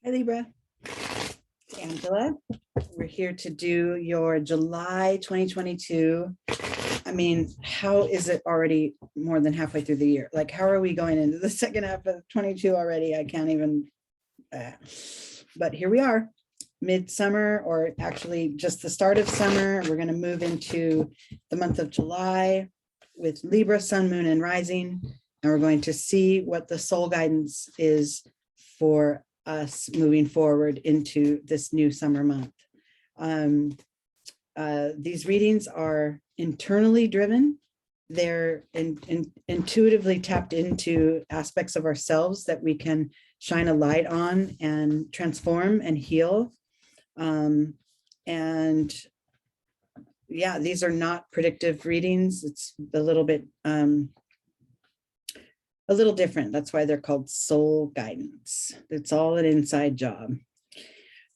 Hi, Libra. It's Angela. We're here to do your July 2022. I mean, how is it already more than halfway through the year? Like, how are we going into the second half of 22 already? I can't even, but here we are, midsummer, or actually just the start of summer. We're going to move into the month of July with Libra, Sun, Moon, and Rising. And we're going to see what the soul guidance is for us moving forward into this new summer month. These readings are internally driven. They're intuitively tapped into aspects of ourselves that we can shine a light on and transform and heal. And yeah, these are not predictive readings. It's a little different. That's why they're called soul guidance. It's all an inside job.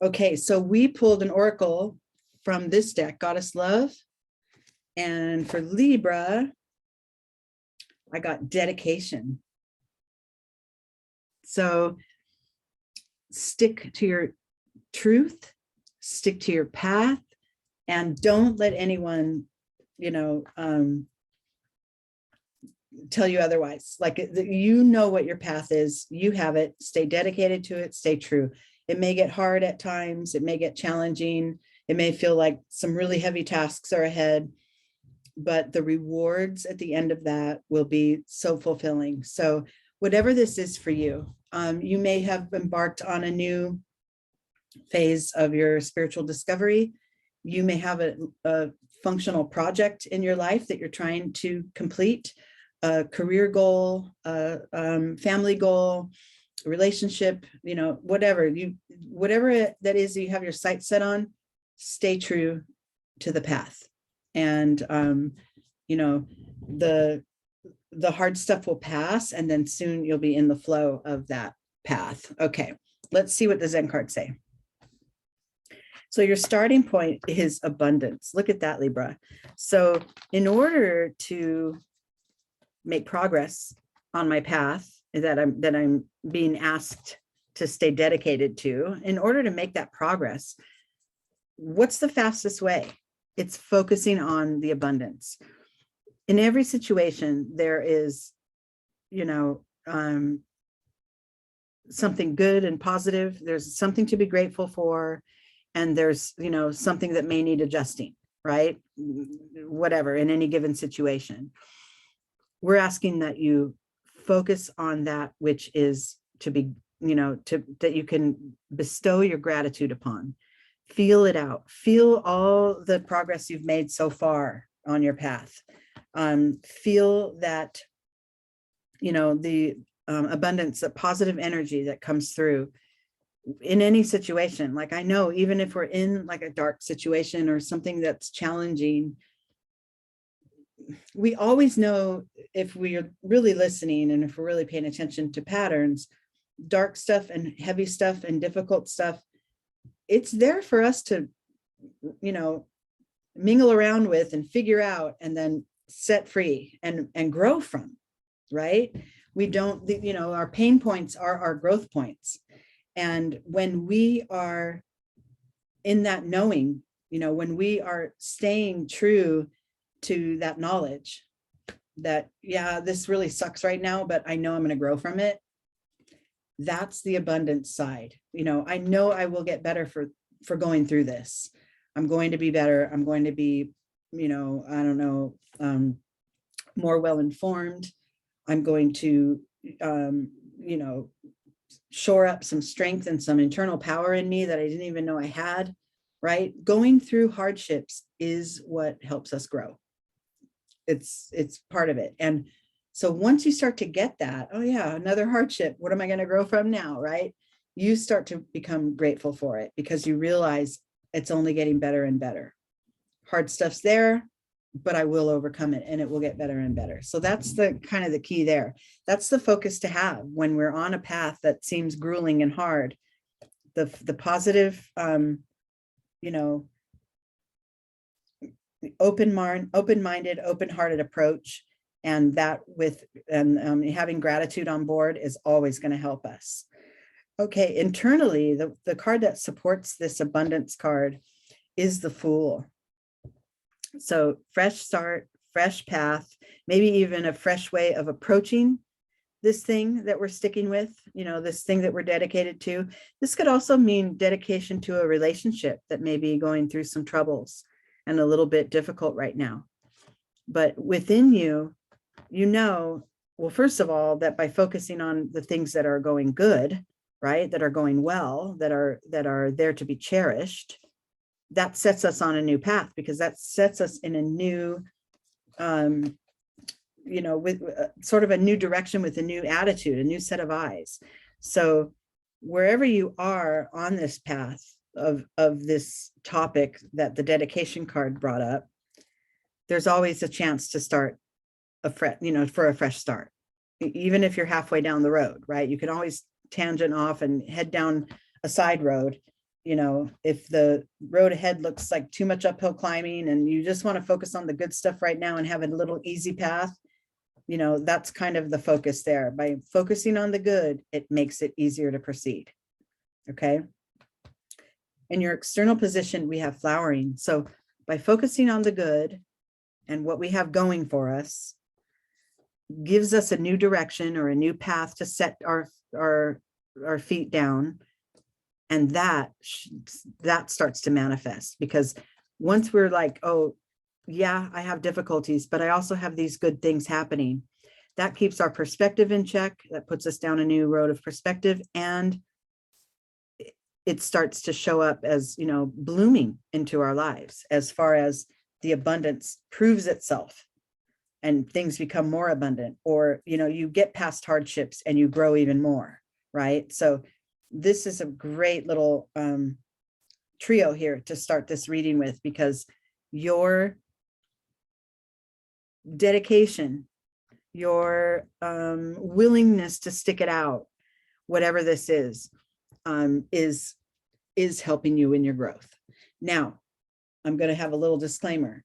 Okay, so we pulled an oracle from this deck, Goddess Love. And for Libra, I got dedication. So stick to your truth, stick to your path, and don't let anyone, tell you otherwise. Like, you know what your path is, you have it, stay dedicated to it, stay true. It may get hard at times, it may get challenging, it may feel like some really heavy tasks are ahead, but the rewards at the end of that will be so fulfilling. So whatever this is for you, you may have embarked on a new phase of your spiritual discovery. You may have a functional project in your life that you're trying to complete, a career goal, a family goal, a relationship, whatever that is you have your sights set on, stay true to the path. And, the hard stuff will pass, and then soon you'll be in the flow of that path. Okay, let's see what the Zen cards say. So your starting point is abundance. Look at that, Libra. So in order to make progress on my path that I'm being asked to stay dedicated to, in order to make that progress, what's the fastest way? It's focusing on the abundance. In every situation, there is, something good and positive. There's something to be grateful for. And there's, something that may need adjusting, right? Whatever, in any given situation. We're asking that you focus on that which is to be, that you can bestow your gratitude upon. Feel it out. Feel all the progress you've made so far on your path. Feel that, the abundance, the positive energy that comes through in any situation. Like, I know even if we're in like a dark situation or something that's challenging, we always know, if we're really listening and if we're really paying attention to patterns, dark stuff and heavy stuff and difficult stuff, it's there for us to, mingle around with and figure out, and then set free and grow from, right? We don't, our pain points are our growth points. And when we are in that knowing, when we are staying true to that knowledge that, yeah, this really sucks right now, but I know I'm going to grow from it. That's the abundance side. I know I will get better for going through this. I'm going to be better. I'm going to be, more well-informed. I'm going to, shore up some strength and some internal power in me that I didn't even know I had, right? Going through hardships is what helps us grow. It's part of it. And so once you start to get that, oh yeah, another hardship, what am I going to grow from now, right? You start to become grateful for it because you realize it's only getting better and better. Hard stuff's there, but I will overcome it and it will get better and better. So that's the kind of the key there. That's the focus to have when we're on a path that seems grueling and hard. The positive, open-minded, open-hearted approach, and that with having gratitude on board is always going to help us. Okay, internally, the card that supports this abundance card is the Fool. So fresh start, fresh path, maybe even a fresh way of approaching this thing that we're sticking with, this thing that we're dedicated to. This could also mean dedication to a relationship that may be going through some troubles and a little bit difficult right now. But within you, well, first of all, that by focusing on the things that are going good, right, that are going well, that are there to be cherished, that sets us on a new path, because that sets us in a new, with sort of a new direction, with a new attitude, a new set of eyes. So wherever you are on this path of this topic that the dedication card brought up, there's always a chance to start for a fresh start. Even if you're halfway down the road, right? You can always tangent off and head down a side road. If the road ahead looks like too much uphill climbing and you just want to focus on the good stuff right now and have a little easy path, that's kind of the focus there. By focusing on the good, it makes it easier to proceed. Okay. In your external position, we have flowering. So by focusing on the good and what we have going for us, gives us a new direction or a new path to set our feet down. And that starts to manifest, because once we're like, oh yeah, I have difficulties, but I also have these good things happening, that keeps our perspective in check. That puts us down a new road of perspective, and it starts to show up as, blooming into our lives, as far as the abundance proves itself and things become more abundant, or, you get past hardships and you grow even more, right? So this is a great little trio here to start this reading with, because your dedication, your willingness to stick it out, whatever this is helping you in your growth. Now, I'm going to have a little disclaimer.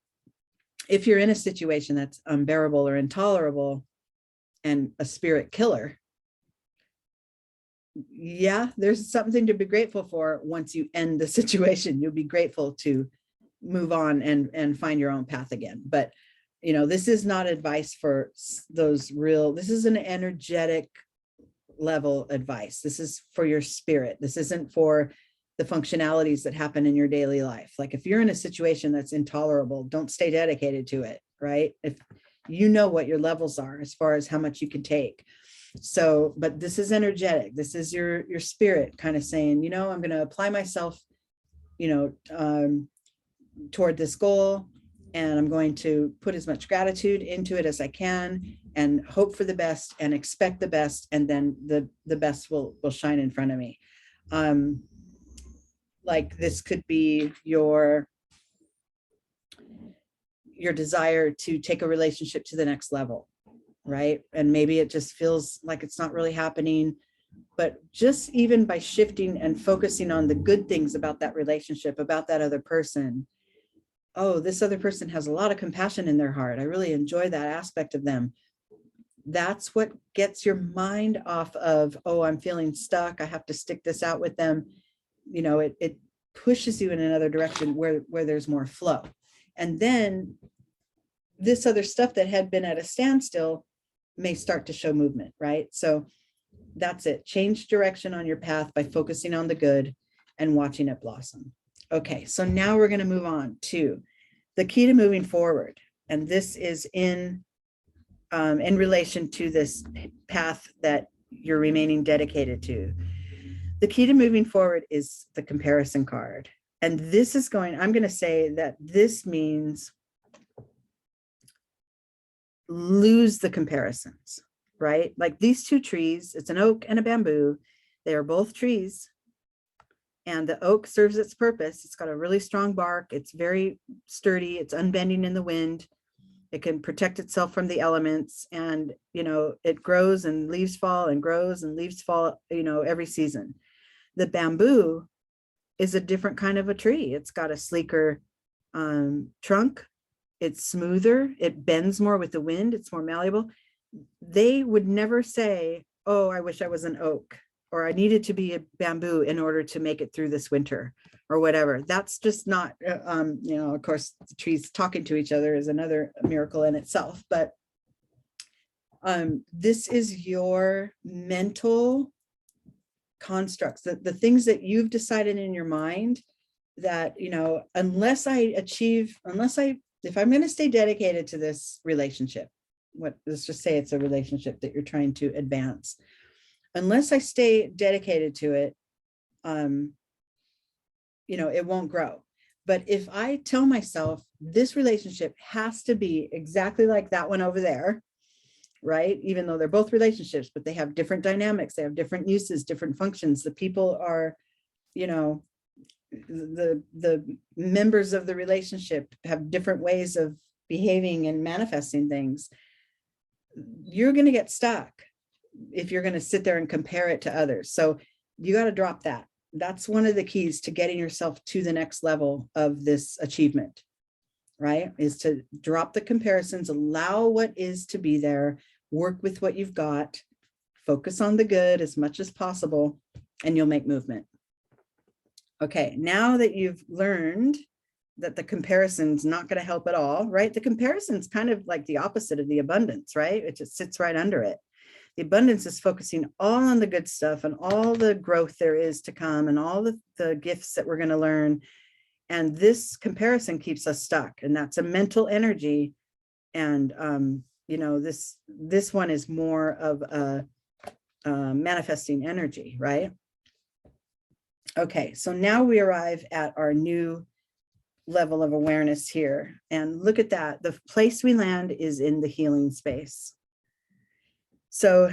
If you're in a situation that's unbearable or intolerable and a spirit killer, yeah, there's something to be grateful for. Once you end the situation, you'll be grateful to move on and find your own path again. But, this is not advice for those this is an energetic level advice. This is for your spirit. This isn't for the functionalities that happen in your daily life. Like if you're in a situation that's intolerable, don't stay dedicated to it, right? If you know what your levels are as far as how much you can take. So, but this is energetic. This is your spirit kind of saying, I'm going to apply myself, toward this goal, and I'm going to put as much gratitude into it as I can, and hope for the best and expect the best, and then the best will shine in front of me. Like this could be your desire to take a relationship to the next level, right? And maybe it just feels like it's not really happening, but just even by shifting and focusing on the good things about that relationship, about that other person. Oh, this other person has a lot of compassion in their heart. I really enjoy that aspect of them. That's what gets your mind off of, oh, I'm feeling stuck, I have to stick this out with them. It pushes you in another direction where there's more flow. And then this other stuff that had been at a standstill may start to show movement, right? So that's it. Change direction on your path by focusing on the good and watching it blossom. Okay, so now we're going to move on to the key to moving forward. And this is in relation to this path that you're remaining dedicated to. The key to moving forward is the comparison card. And this is I'm going to say that this means lose the comparisons, right? Like these two trees, it's an oak and a bamboo. They are both trees. And the oak serves its purpose. It's got a really strong bark. It's very sturdy. It's unbending in the wind. It can protect itself from the elements. And, it grows and leaves fall and grows and leaves fall, every season. The bamboo is a different kind of a tree. It's got a sleeker trunk. It's smoother. It bends more with the wind. It's more malleable. They would never say, oh, I wish I was an oak, or I needed to be a bamboo in order to make it through this winter, or whatever. That's just not, of course, the trees talking to each other is another miracle in itself. But this is your mental constructs, the things that you've decided in your mind that, if I'm going to stay dedicated to this relationship, let's just say it's a relationship that you're trying to advance, unless I stay dedicated to it, it won't grow. But if I tell myself this relationship has to be exactly like that one over there, right? Even though they're both relationships, but they have different dynamics, they have different uses, different functions. The people are, the members of the relationship have different ways of behaving and manifesting things. You're going to get stuck if you're going to sit there and compare it to others. So you got to drop that. That's one of the keys to getting yourself to the next level of this achievement, right? Is to drop the comparisons, allow what is to be there, work with what you've got, focus on the good as much as possible, and you'll make movement. Okay, now that you've learned that the comparison's not going to help at all, right? The comparison's kind of like the opposite of the abundance, right? It just sits right under it. The abundance is focusing all on the good stuff and all the growth there is to come and all the gifts that we're going to learn. And this comparison keeps us stuck, and that's a mental energy. And, this one is more of a manifesting energy, right? Okay, so now we arrive at our new level of awareness here. And look at that. The place we land is in the healing space. So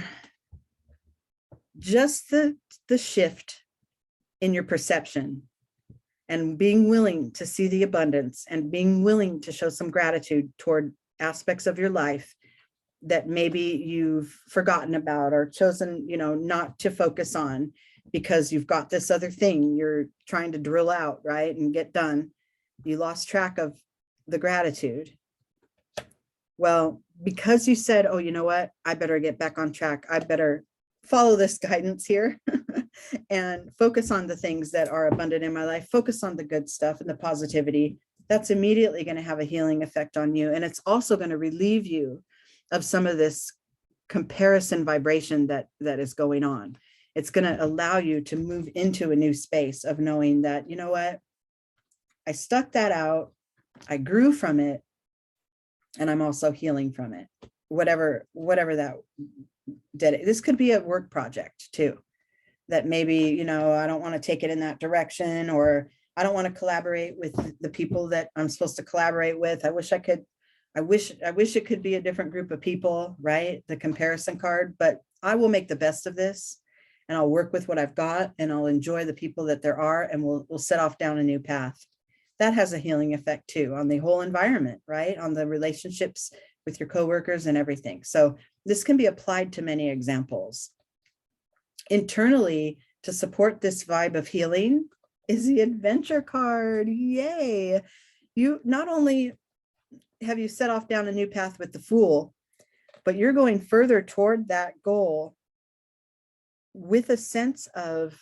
just the shift in your perception and being willing to see the abundance and being willing to show some gratitude toward aspects of your life that maybe you've forgotten about or chosen, not to focus on because you've got this other thing you're trying to drill out, right, and get done. You lost track of the gratitude. Well, because you said, oh, you know what, I better get back on track. I better follow this guidance here and focus on the things that are abundant in my life, focus on the good stuff and the positivity. That's immediately going to have a healing effect on you. And it's also going to relieve you of some of this comparison vibration that is going on. It's going to allow you to move into a new space of knowing that, you know what, I stuck that out, I grew from it, and I'm also healing from it. Whatever that did. This could be a work project too, that maybe, I don't want to take it in that direction, or I don't want to collaborate with the people that I'm supposed to collaborate with. I wish it could be a different group of people, right? The comparison card, but I will make the best of this, and I'll work with what I've got, and I'll enjoy the people that there are, and we'll set off down a new path. That has a healing effect too on the whole environment, right? On the relationships with your coworkers and everything. So this can be applied to many examples. Internally, to support this vibe of healing is the adventure card. Yay. You not only have you set off down a new path with the Fool, but you're going further toward that goal with a sense of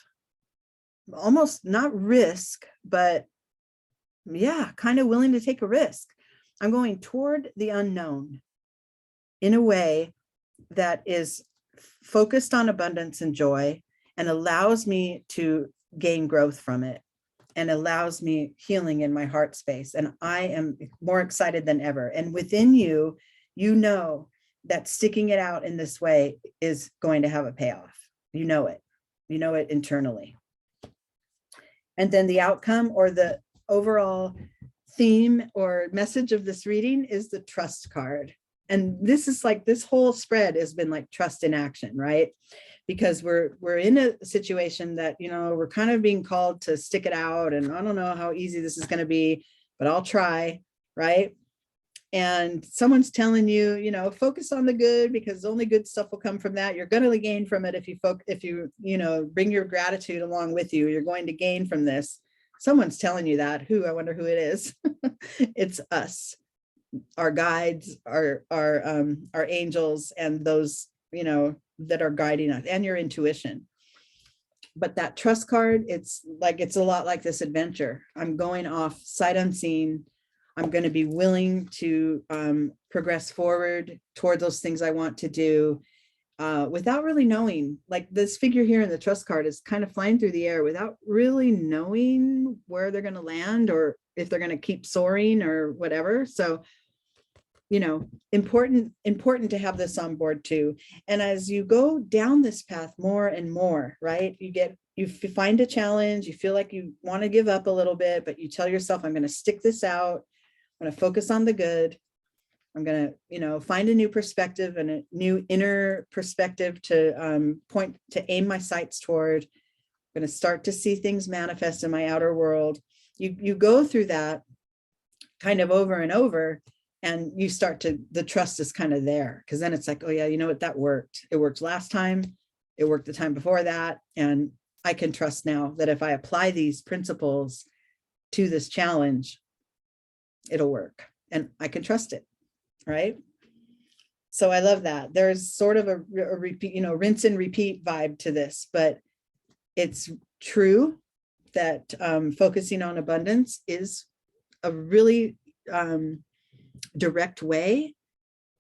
almost not risk, but yeah, kind of willing to take a risk. I'm going toward the unknown in a way that is focused on abundance and joy and allows me to gain growth from it and allows me healing in my heart space. And I am more excited than ever. And within you, you know that sticking it out in this way is going to have a payoff. You know it internally. And then the outcome or the overall theme or message of this reading is the trust card. And this is like, this whole spread has been like trust in action, right? Because we're in a situation that, we're kind of being called to stick it out. And I don't know how easy this is going to be, but I'll try, right? And someone's telling you, focus on the good, because only good stuff will come from that. You're going to gain from it if you bring your gratitude along with you. You're going to gain from this. Someone's telling you that. I wonder who it is. It's us, our guides, our angels, and those, that are guiding us, and your intuition. But that trust card, it's a lot like this adventure. I'm going off sight unseen. I'm going to be willing to progress forward toward those things I want to do without really knowing. Like this figure here in the trust card is kind of flying through the air without really knowing where they're going to land or if they're going to keep soaring or whatever. So, you know, important to have this on board too. And as you go down this path more and more, right, you find a challenge, you feel like you want to give up a little bit, but you tell yourself, I'm going to stick this out. I'm going to focus on the good. I'm going to, you know, find a new perspective and a new inner perspective to aim my sights toward. I'm going to start to see things manifest in my outer world. You go through that kind of over and over, and you start to, the trust is kind of there, because then it's like, oh yeah, you know what, that worked. It worked last time. It worked the time before that. And I can trust now that if I apply these principles to this challenge, it'll work and I can trust it. Right. So I love that. There's sort of a repeat, you know, rinse and repeat vibe to this, but it's true that focusing on abundance is a really direct way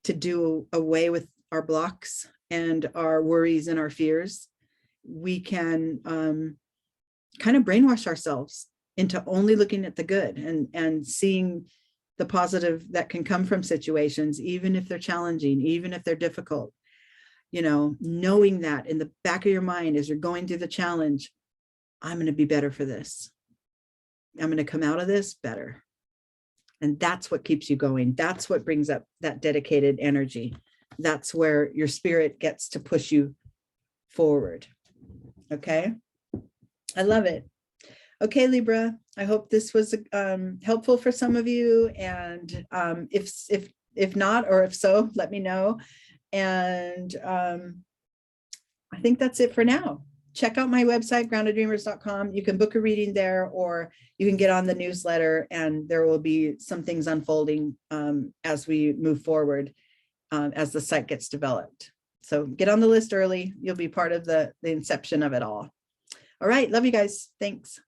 to do away with our blocks and our worries and our fears. We can kind of brainwash ourselves into only looking at the good and seeing the positive that can come from situations, even if they're challenging, even if they're difficult. You know, knowing that in the back of your mind as you're going through the challenge, I'm going to be better for this. I'm going to come out of this better. And that's what keeps you going. That's what brings up that dedicated energy. That's where your spirit gets to push you forward. Okay. I love it. Okay, Libra, I hope this was helpful for some of you. And if not, or if so, let me know. And I think that's it for now. Check out my website, groundeddreamers.com. You can book a reading there, or you can get on the newsletter, and there will be some things unfolding as we move forward, as the site gets developed. So get on the list early. You'll be part of the inception of it all. All right. Love you guys. Thanks.